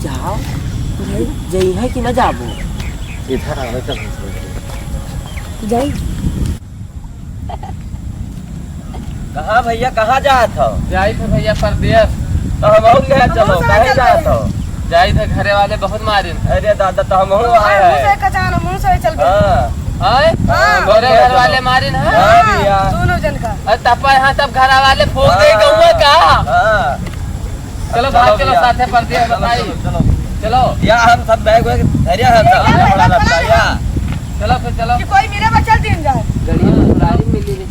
जाओ जई है कि न जाबो इधर आवे तब जाई। कहाँ भैया कहाँ जात हो? जाई थे भैया परदेश। तो हम और ले चलो कहीं जात हो? जाई थे घरे वाले बहुत मारिन। अरे दादा तो हम और आए हैं। मुंह से चल हाय मेरे घर वाले मारिन है भैया दोनों जन का। अरे तब यहाँ सब घर वाले फोड़ दे गौवा का। चलो भाग चलो साथे परदेश बताई। चलो या हम सब बैग वैग धरिया है बड़ा लगता या चलो फिर चलो। कि कोई मेरे बचल दिन जाए। गाड़ी मिली नहीं।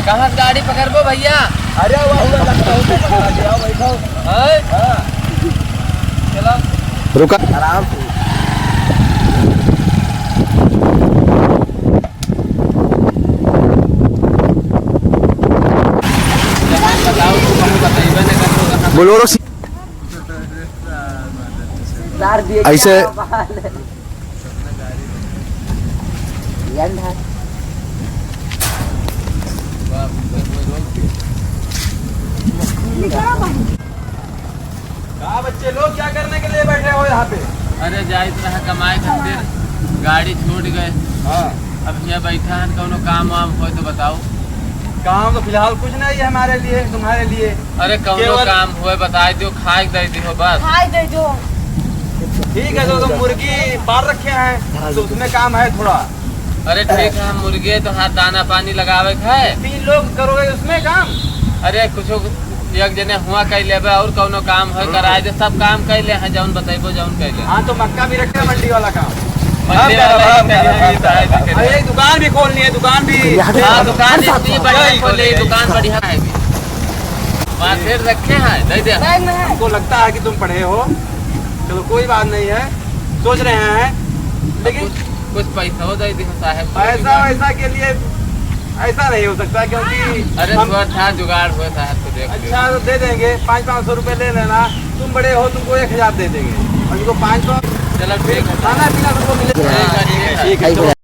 कहाँ से गाड़ी पकड़बो भैया? अरे वाह लगता है आओ बैठो। हां चलो रुका आराम से। बोलोरो ऐसे कहाँ बच्चे लोग क्या करने के लिए बैठे हो यहाँ पे? अरे जाई रहा कमाए खातिर गाड़ी छूट गए। हाँ अब यहाँ बैठा है कोनो काम वाम हो तो बताओ। काम तो फिलहाल कुछ नहीं है हमारे लिए तुम्हारे लिए। अरे कोनो काम हुए बता दो खाए दे दियो बस। खाए दे जो। ठीक है तो मुर्गी पाल रखे हैं तो उसमें काम है थोड़ा। अरे ठीक है हम मुर्गे तो हाथ दाना पानी लगावे है। 3 लोग करोगे उसमें काम? अरे कुछ एक जने हुआ कह लेबे और कोनो काम है कराए दे सब काम कैले हैं जौन बताइबो जौन कैले। हाँ तो मक्का भी रखे मंडी वाला काम। मंडी वाला अरे दुकान भी खोलनी है दुकान भी। हाँ दुकान इतनी बढ़िया खोले दुकान बढ़िया है। वहाँ फिर रखे हैं दे दे। बैग में है। हमको लगता है कि तुम पढ़े हो चलो कोई बात नहीं है सोच रहे हैं लेकिन कुछ पैसा हो दे दियो साहब। पैसा वैसा के लिए ऐसा नहीं हो सकता क्योंकि अरे थोड़ा था जुगाड़ हुआ साहब तो देख। अच्छा तो दे देंगे 500-500 रुपए ले लेना। तुम बड़े हो तुमको 1000 दे देंगे और तुमको 500। चलो ठीक है खाना पीना तुमको मिलेगा। ठीक है।